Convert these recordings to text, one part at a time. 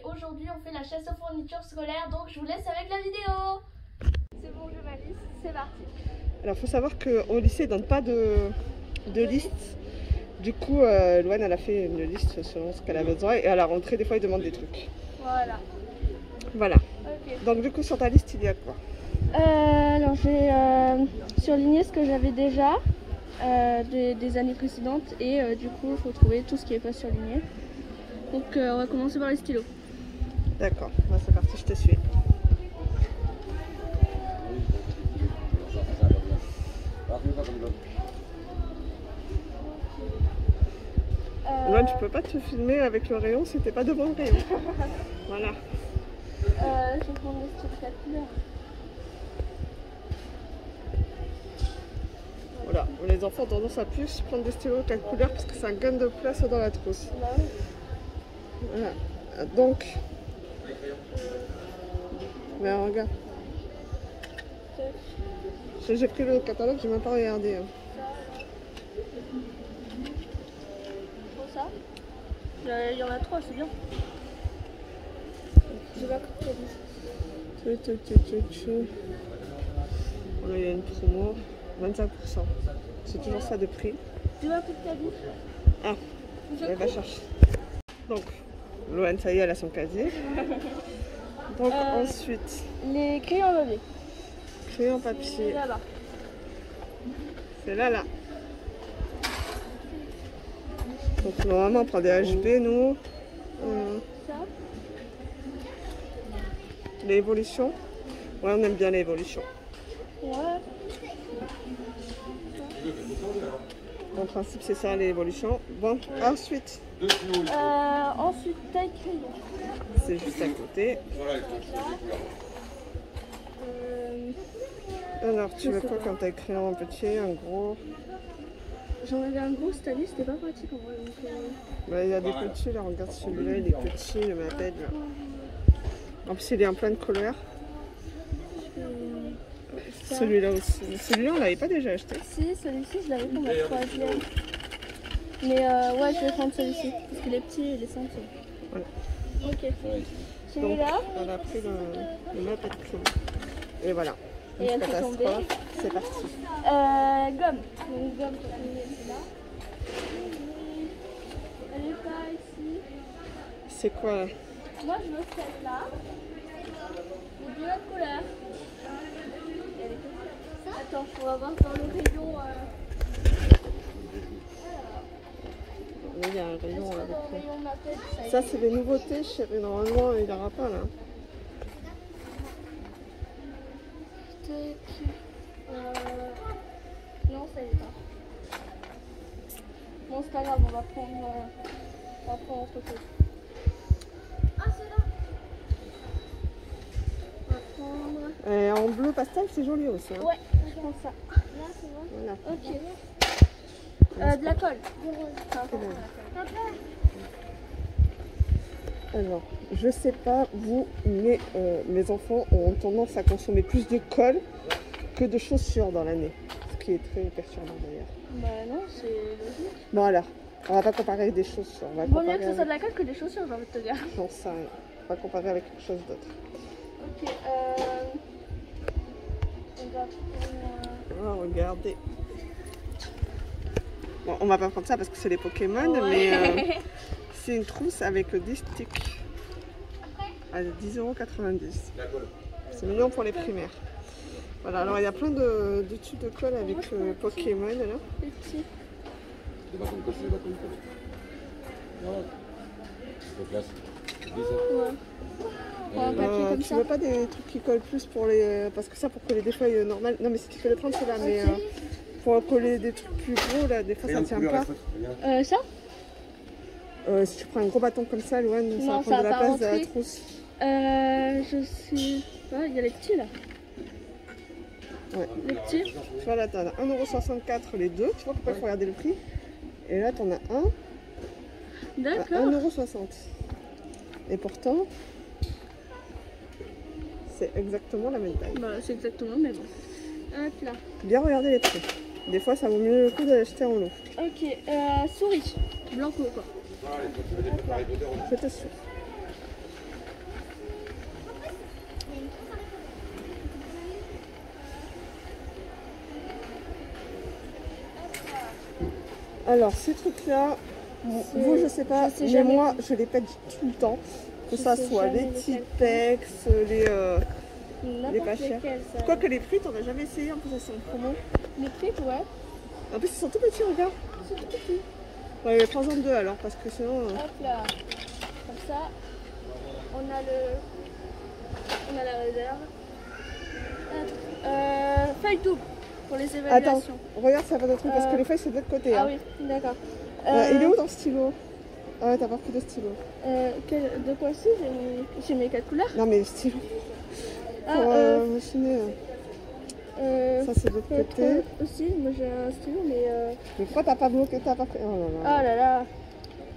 aujourd'hui on fait la chasse aux fournitures scolaires, donc je vous laisse avec la vidéo. C'est bon, je valise, c'est parti. Alors, il faut savoir qu'au lycée, ils ne donnent pas de liste. Du coup, Louane, elle a fait une liste selon ce qu'elle a besoin et à la rentrée, des fois, ils demandent des trucs. Voilà. Voilà. Okay. Donc, du coup, sur ta liste, il y a quoi? Alors, j'ai surligné ce que j'avais déjà des années précédentes et du coup, il faut trouver tout ce qui n'est pas surligné. Donc, on va commencer par les stylos. D'accord, c'est parti, je te suis. Louane, je peux pas te filmer avec le rayon si t'es pas devant le rayon. Voilà. Je vais prendre les stylos 4 couleurs. Voilà, les enfants ont tendance à plus prendre des stylos 4 couleurs parce que ça gagne de place dans la trousse. Bah oui. Voilà, donc. Mais regarde. J'ai pris le catalogue, j'ai même pas regardé. Pour ça, il y en a 3, c'est bien. Je vais couper. Voilà, il y a une promo, 25%. C'est toujours ça de prix. Tu vas couper ta bouche. Ah, elle va chercher. Donc, Louane, ça y est, elle a son casier. Donc ensuite, les crayons papier. Crayon papier. Là-bas. C'est là. Donc normalement on prend des HB, nous. Ça. L'évolution. Ouais, on aime bien l'évolution. Ouais. En principe c'est ça l'évolution. Bon, ensuite. Ensuite, taille crayon. C'est juste à côté. Alors, tu veux quoi quand t'as crayon un petit, un gros? J'en avais un gros cette année, c'était pas pratique en vrai. Donc, bah, il y a des petits, là, regarde celui-là, il est petit, le Maped. En plus, il est en plein de couleurs. Celui-là aussi. Celui-là, on l'avait pas déjà acheté. Si, celui-ci, je l'avais pour ma troisième. Mais ouais, je vais prendre celui-ci, parce qu'il est petit et il est simple. Voilà. Ok. Celui-là. On a pris le Maped crayon. Et voilà. Et elle fait tomber. C'est parti. Gomme. Donc, gomme, c'est là. Elle est pas ici. C'est quoi là? Moi, je veux celle-là. Et d'une autre couleur. Attends, on va voir dans le rayon. Il y a un rayon là. Ça, c'est des nouveautés, chérie. Normalement, il n'y aura pas là. Non, ça y est pas. Bon, c'est pas grave, on va prendre autre chose. Ah, c'est là. On va prendre. En bleu pastel, c'est joli aussi. Hein. Ouais, je prends ça. Là, c'est bon. Voilà. Ok. De la colle. Alors, je sais pas vous, mais mes enfants ont tendance à consommer plus de colle que de chaussures dans l'année. Ce qui est très perturbant d'ailleurs. Bah non, c'est logique. Bon alors, on va pas comparer des chaussures. On va Vaut mieux comparer que ce soit de la colle que des chaussures, j'ai envie de te dire. Non, ça, on va comparer avec quelque chose d'autre. Ok, on va prendre... Oh, regardez. Bon, on va pas prendre ça parce que c'est les Pokémon, ouais. Mais c'est une trousse avec 10 sticks à 10,90 €. C'est mignon pour les primaires. Voilà, alors il y a plein de tubes de colle avec Pokémon là. Les petits. Des bâtons de colle, c'est des bâtons de colle. Non. C'est classe. Ouais. Tu veux pas des trucs qui collent plus pour les... Parce que ça, pour coller des feuilles normales... Non, mais si tu peux les prendre, c'est là, mais pour coller des trucs plus gros, là, des fois, ça tient pas. Ça Si tu prends un gros bâton comme ça, Louane, ça va prendre de la place de la trousse. Je sais pas, il y a les petits, là. Ouais. Les petits. Tu vois, là, t'en as 1,64 € les deux. Tu vois pourquoi il faut regarder le prix. Et là, t'en as un D'accord. à 1,60 €. Et pourtant, c'est exactement la même taille. Bah, c'est exactement le même. Hop là. Bien regarder les prix. Des fois, ça vaut mieux le coup d'acheter en lot. Ok, souris. Blanco, quoi. Je te suis. Alors, ces trucs-là, vous, je sais pas, mais jamais. moi, je les pète tout le temps. Que ça soit les Tipex, les pas chers. Quoique les frites, on n'a jamais essayé, en plus, elles sont en promo. Les frites, ouais. En plus, ils sont tout petits, regarde. Ils sont tout petits. Ouais, prends-en deux alors, parce que sinon. Hop là. Comme ça, on a la réserve. Feuille double pour les évaluations. Attends, regarde, ça va d'autres trucs, parce que les feuilles, c'est de l'autre côté. Ah hein. oui, d'accord. Il est où ton stylo? Ah ouais, t'as pas pris de stylo. De quoi si j'ai mes 4 couleurs. Non, mais le stylo. Pour machiner. Ça, c'est de l'autre côté. Aussi, moi j'ai un stylo, mais. Mais pourquoi t'as pas bloqué? T'as pas pris. Oh là là. Ah là là.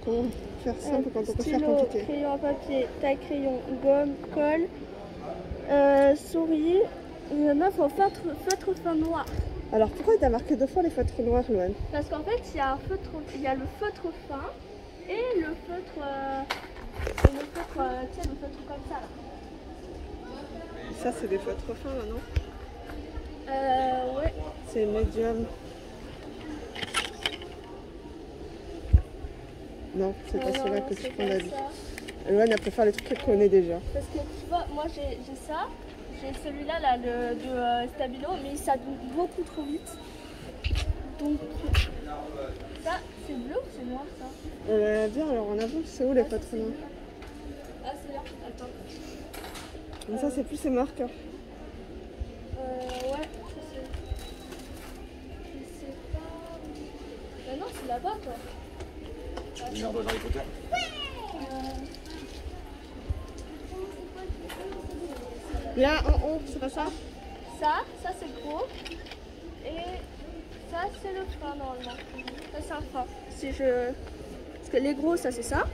Comment faire simple quand on peut faire Stylo, compliqué? crayon à papier, taille crayon, gomme, colle, souris. Il y en a pour feutre fin noir. Alors pourquoi t'as marqué deux fois les feutres noirs, Loane? Parce qu'en fait, il y a le feutre fin et le feutre, tu sais, le feutre comme ça là. Ça, c'est des feutres fins là, non? Ouais. C'est médium. Non, c'est pas celui-là que tu prends la vie. Loane, elle préfère les trucs qu'elle connaît déjà. Parce que tu vois, moi j'ai ça, j'ai celui-là là, de Stabilo, mais ça donne beaucoup trop vite. Donc ça, c'est bleu ou c'est noir ça? Bien, alors on avoue, c'est où les feutres noirs? Ah c'est là, attends. Mais ça, c'est plus ces marqueurs. Ouais, je sais pas. Bah non, c'est là-bas quoi. Une heure de Harry Potter. Là, en haut, c'est pas ça? Ça c'est le gros. Et ça c'est le frein normalement. Ça c'est un frein. Parce que les gros, ça c'est ça.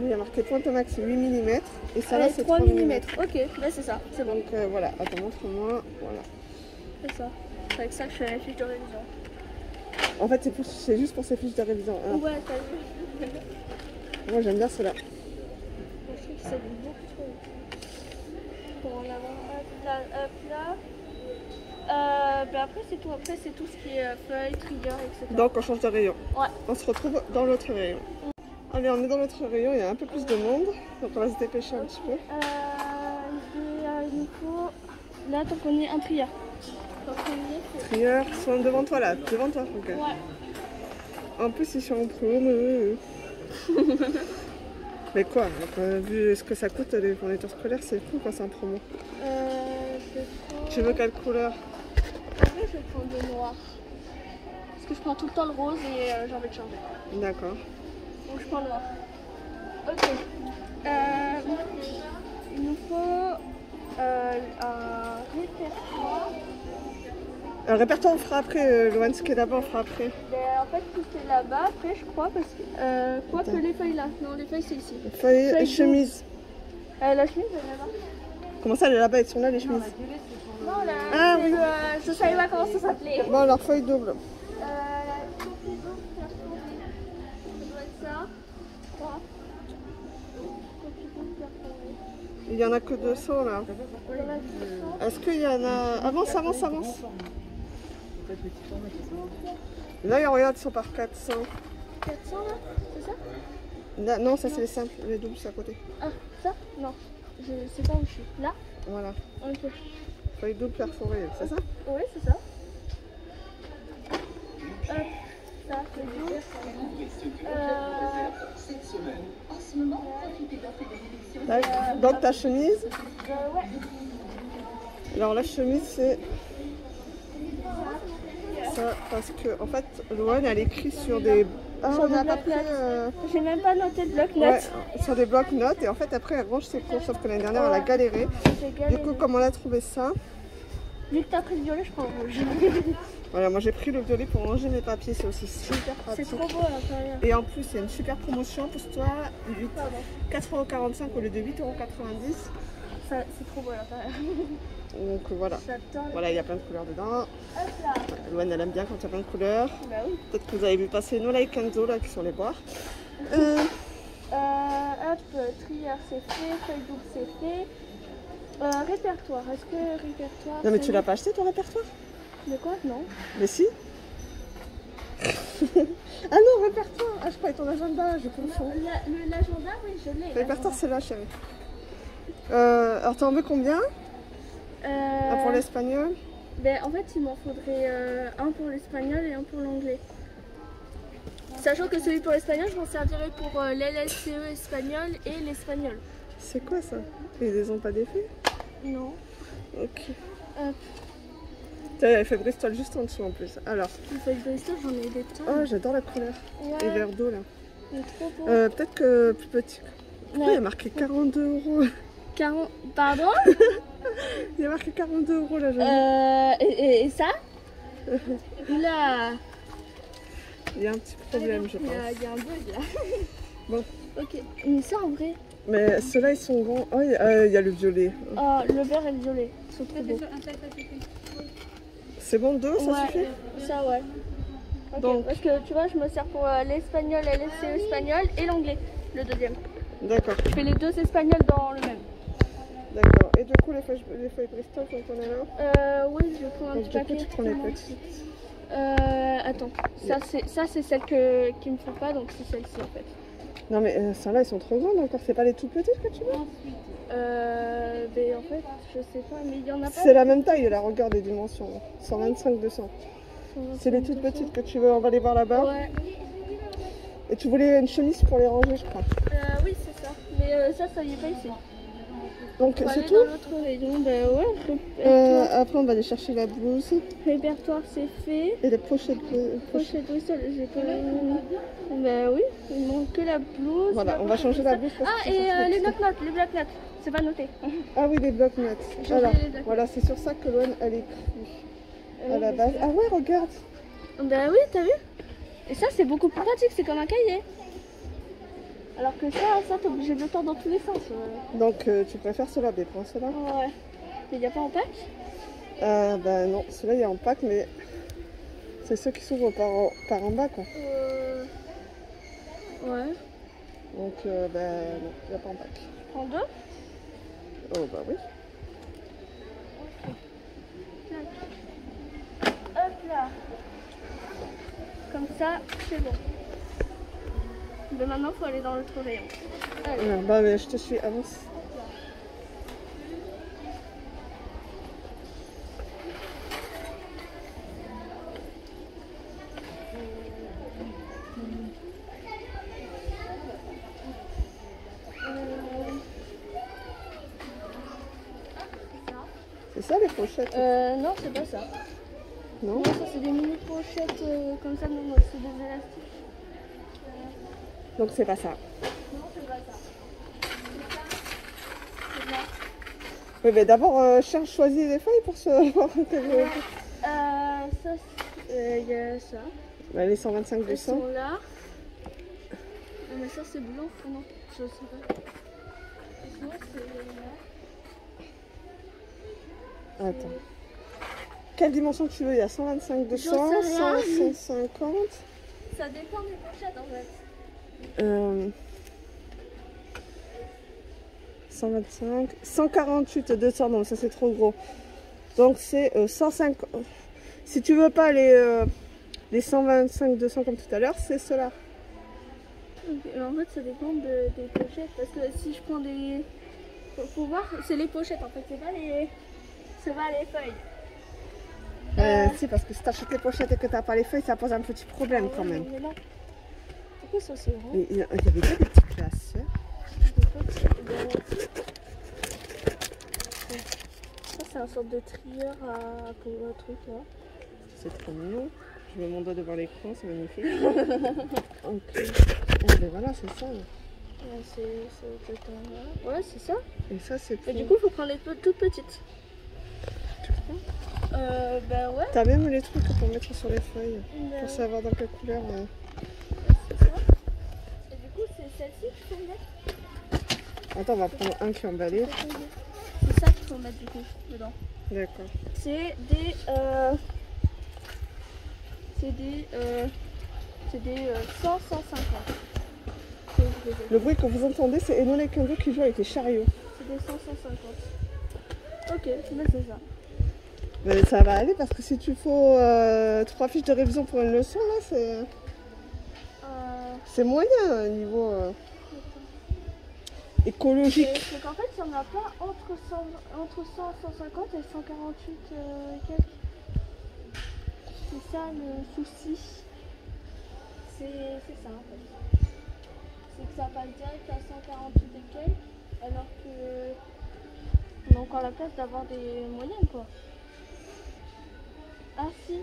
Il y a marqué pointe au max 8 mm. Et ça là, c'est 3 3 mm. mm. Ok, là c'est ça, c'est bon. Donc voilà, attends, montre-moi. Voilà. C'est ça. C'est avec ça que je fais la fiche de révision. En fait, c'est juste pour ces fiches de révision. Hein. Ouais, t'as vu. Moi, j'aime bien cela. Je trouve que ça donne beaucoup trop vite. Pour en avoir hop là. Ben après c'est tout. Après c'est tout ce qui est feuilles, trigger, etc. Donc, on change de rayon. Ouais. On se retrouve dans l'autre rayon. Allez, on est dans l'autre rayon, il y a un peu plus de monde. Donc, on va se dépêcher un petit peu. Il nous faut. Là, tant qu'on est un trieur. Trieur, sont devant toi là, devant toi. Okay. Ouais. En plus, ils sont en promo. Mais quoi, vu ce que ça coûte les fournitures scolaires, c'est fou quand c'est en promo. Tu veux quelle couleur? En vrai, je vais prendre le noir. Parce que je prends tout le temps le rose et j'ai envie de changer. D'accord. Donc je prends le noir. Ok. Il nous faut un répertoire. Un répertoire, on fera après. Loane, ce qui est là-bas, on fera après. En fait, tout est là-bas, après, je crois, parce que. Quoi que les feuilles là. Non, les feuilles, c'est ici. Feuilles et chemises. La chemise, elle est là-bas. Comment ça, elle est là-bas? Elles sont là, les chemises? Non, là. Ah oui. Je savais pas comment ça s'appelait. Bon, alors, feuille double. Ça doit être ça. Quoi? Il y en a que 200 là. Est-ce qu'il y en a... Avance, avance, avance. Là, regarde, ils sont par 400. 400 là? C'est ça? Là, non, ça c'est les simples, les doubles c'est à côté. Ah, ça? Non. Je sais pas où je suis. Là? Voilà. Ok. Feuille double perforée, c'est ça? Oui, c'est ça. Hop. Ça, c'est double. Donc ta chemise? Ouais. Alors la chemise c'est ça parce que en fait Loane elle écrit sur des... Ah, Sur on des a pas blocs-notes. pris... J'ai même pas noté de bloc-notes. Ouais, sur des blocs-notes et en fait après elle range ses cours, sauf que l'année dernière elle a galéré. Du coup comme on a trouvé ça... Vu que t'as pris le violet, je prends le rouge. Voilà, moi j'ai pris le violet pour ranger mes papiers, c'est aussi super pratique. C'est trop beau à l'intérieur. Et en plus il y a une super promotion pour toi, 4,45 € au lieu de 8,90 €. C'est trop beau à l'intérieur. Donc voilà. J'adore. Voilà, il y a plein de couleurs dedans. Hop là. Loane elle aime bien quand il y a plein de couleurs. Bah oui. Peut-être que vous avez vu passer No Like Kenzo là qui sont les boires. Hop, trieur c'est fait, feuille double c'est fait. Répertoire, est-ce que répertoire... Non mais tu l'as pas acheté ton répertoire? De quoi? Non. Mais si. Ah non, répertoire. Ah, je croyais ton agenda, je confonds. L'agenda, oui, je l'ai. Répertoire, c'est là, chérie. Alors, t'en veux combien? Un pour l'espagnol? Ben, en fait, il m'en faudrait un pour l'espagnol et un pour l'anglais. Sachant que celui pour l'espagnol, je m'en servirai pour l'LLCE espagnol et l'espagnol. C'est quoi ça? Ils ont pas d'effet? Non. Ok. Tiens, il fait Bristol juste en dessous en plus. Alors. Il fait Bristol, j'en ai des tonnes. Oh, j'adore la couleur. Ouais. Les verres d'eau là. Il est trop beau. Peut-être que plus petit. Pourquoi il y a marqué 42 €? 40... Pardon? Il y a marqué 42 € là, et ça? Là. Il y a un petit problème, je pense. Il y a un bug là. Bon. Ok. Mais ça en vrai. Mais ceux-là, ils sont grands. Oh, il y a le violet. Oh, le vert et le violet. Ils sont trop beaux. C'est bon, deux, ça Ouais, suffit? ça ouais. Ok, Donc. parce que tu vois, je me sers pour l'espagnol, LLCE espagnol et l'anglais, le deuxième. D'accord, Je fais les deux espagnols dans le même. d'accord. Et du coup, les feuilles Bristol, donc on est là? Oui, je prends un Donc petit du coup, paquet. tu prends les petites. Attends, ça c'est celle qui me faut pas, donc c'est celle-ci en fait. Non mais celles-là, elles sont trop grandes encore. C'est pas les toutes petites que tu veux? Ben en fait, je sais pas, mais il y en a pas. C'est la même taille, là, regarde les dimensions. 125-200. C'est les toutes petites que tu veux, on va les voir là-bas. Ouais. Et tu voulais une chemise pour les ranger, je crois. Oui, c'est ça. Mais ça y est pas ici. Donc On va c'est aller tout? dans l'autre rayon, ben ouais. Après, on va aller chercher la blouse Répertoire, c'est fait. et les pochettes. Pochette Bristol, j'ai pas. Ben oui, il manque que la blouse. Voilà, on va changer la blouse. parce Ah, que et ça les change blocs-notes, c'est pas noté. Ah oui, les blocs-notes. J'ai Alors, oublié les blocs-notes. voilà, c'est sur ça que Loane, elle écrit à la oui, base. Ah ouais, regarde. Ben oui, t'as vu? Et ça, c'est beaucoup plus pratique, c'est comme un cahier. Alors que ça t'es obligé de le tordre dans tous les sens. Donc tu préfères cela, mais prends cela. Ouais. Mais y a pas en pack? Ben non, celui-là il est en pack, mais c'est ceux qui s'ouvrent par en bas quoi. Ouais. Donc ben non, il n'y a pas en pack. Je prends deux? Oh bah oui. Hop là. Comme ça, c'est bon. Ben maintenant, il faut aller dans l'autre rayon. Allez. Ouais, bah mais je te suis, avance. C'est ça les pochettes? Non, c'est pas ça. Non? Non, ça c'est des mini pochettes comme ça, non, c'est des élastiques. Donc c'est pas ça. Non, c'est pas ça. C'est ça. Oui, mais d'abord choisis les feuilles pour se voir. Ça, il y a ça. Bah, les 125 Elles 200. sont là. Non, mais ça c'est blanc ou non? Je sais pas. Sinon, c'est là. Attends. Quelle dimension tu veux? Il y a 125 200, J'en sais rien. 150. Ça dépend des pochettes en fait. 125, 148 200, non ça c'est trop gros. Donc c'est 150. Si tu veux pas les 125 200 comme tout à l'heure, c'est cela. Okay. En fait, ça dépend des pochettes parce que si je prends des. Faut voir, c'est les pochettes en fait, c'est pas les feuilles. Si, parce que si t'achètes les pochettes et que t'as pas les feuilles, ça pose un petit problème quand même. Mais non. Pourquoi ça c'est grand? Il y avait pas des petits classeurs. Ça c'est un sorte de trieur pour un truc là. C'est trop mignon. Je mets mon doigt devant l'écran, c'est magnifique. Ok. Ah, ben voilà, c'est ça. Ouais, c'est peut-être un là. Ouais, c'est ça. Et ça, c'est Et pour... du coup, il faut prendre les toutes petites. Tu crois? Ben ouais. T'as même les trucs pour mettre sur les feuilles, Ben pour savoir dans quelle couleur. C'est ça. Et du coup, c'est celle-ci qu'il faut mettre. Attends, on va prendre un qui est emballé. C'est ça qu'il faut mettre du coup dedans. D'accord. C'est des 100, 150. Le bruit que vous entendez, c'est Eno Kendo qui joue avec les chariots. C'est des 100, 150. Ok, ben c'est ça. Mais ça va aller parce que si tu faut 3 fiches de révision pour une leçon, là, c'est... C'est moyen niveau écologique. C'est qu'en fait, il n'y en a pas entre 100, 150 et 148 et quelques. C'est ça le souci. C'est ça en fait. C'est que ça passe direct à 148 et quelques, alors que on a encore la place d'avoir des moyennes quoi. Ah si.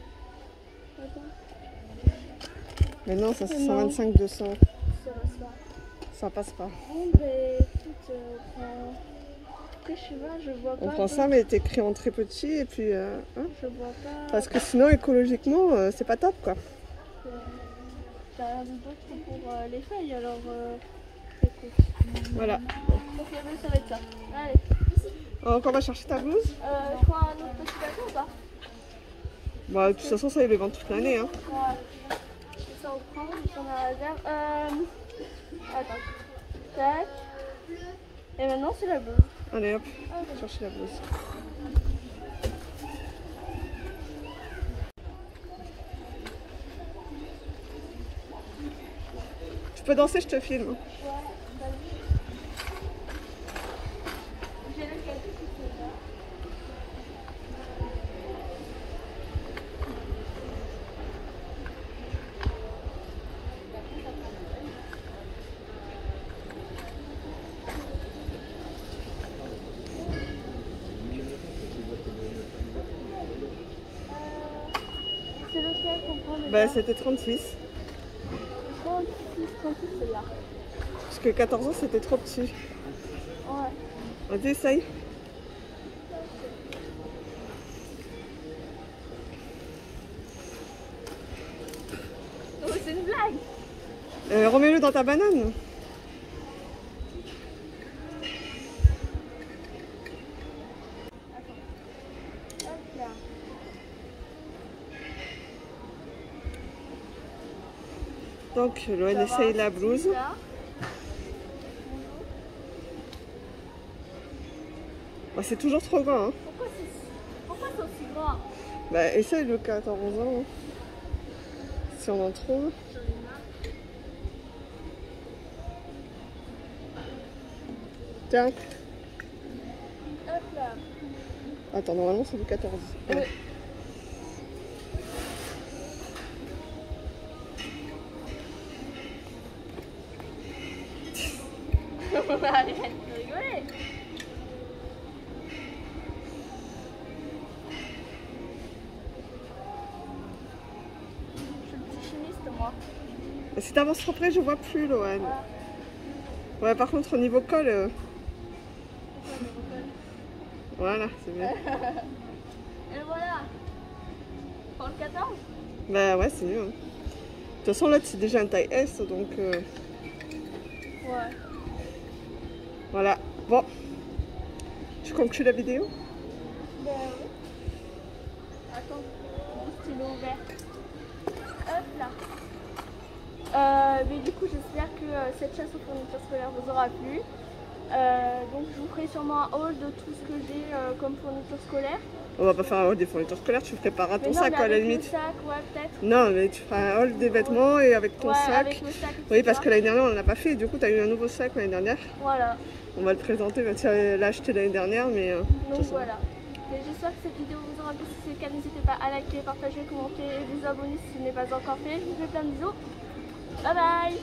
Attends. Mais non, ça c'est Non. 125, 200. Ça passe pas. Ça passe pas. Bon ben écoute, après je sais pas, je vois pas. On prend ça, mais c'est écrit en très petit et puis. Hein, Je vois pas. parce que sinon, écologiquement, c'est pas top quoi. T'as rien d'autre pour les feuilles alors écoute. Voilà. Donc ça va être ça. Allez. Donc on va chercher ta blouse. Je prends un autre petit bateau ou pas? Bah, de toute façon, ça, ils les vendent toute l'année. Hein. Ouais. C'est ça on prend, on a la réserve. Attends. Tac. Et maintenant c'est la blouse. Allez hop, Ah, ok. chercher la blouse. Tu peux danser, je te filme. Ouais, vas-y. J'ai le cadeau qui fait là. C'est lequel qu'on prend déjà? Bah, c'était 36. 36 c'est là. Parce que 14 ans, c'était trop petit. Ouais. Vas-y, essaye. Oh, c'est une blague. Remets-le dans ta banane. Hop là. Donc, Loane essaye la blouse. Là. Bah, c'est toujours trop grand. Hein. Pourquoi c'est aussi grand? Bah, essaye le 14 ans. Hein. Si on en trouve. Tiens. Hop là. Attends, normalement, c'est du 14. Oui. Arrête de rigoler. Je suis le petit chimiste moi. Et si t'avances trop près, je vois plus, Loane. Ouais, par contre, au niveau col, voilà, c'est bien. Et voilà. Pour le 14? Bah ouais, c'est mieux. Hein. De toute façon, là, c'est déjà une taille S, donc Ouais. voilà. Bon, tu conclus la vidéo? Ben oui. Attends, le stylo ouvert. Hop là. Mais du coup, j'espère que cette chasse aux fournitures scolaires vous aura plu. Donc, je vous ferai sûrement un haul de tout ce que j'ai comme fourniture scolaire. On va pas faire un haul des fournitures scolaires, tu prépareras ton Mais non, sac mais à la avec limite. le sac, ouais, peut-être. Non, mais tu feras un haul des vêtements et avec ton Ouais, sac. avec le sac, Oui, parce etc. que l'année dernière, on l'a pas fait. Du coup, tu as eu un nouveau sac l'année dernière. Voilà. On va le présenter, même si elle l'a acheté l'année dernière. Mais, de toute Donc façon. voilà. Et j'espère que cette vidéo vous aura plu. Si c'est le cas, n'hésitez pas à liker, partager, commenter et vous abonner si ce n'est pas encore fait. Je vous fais plein de bisous. Bye bye.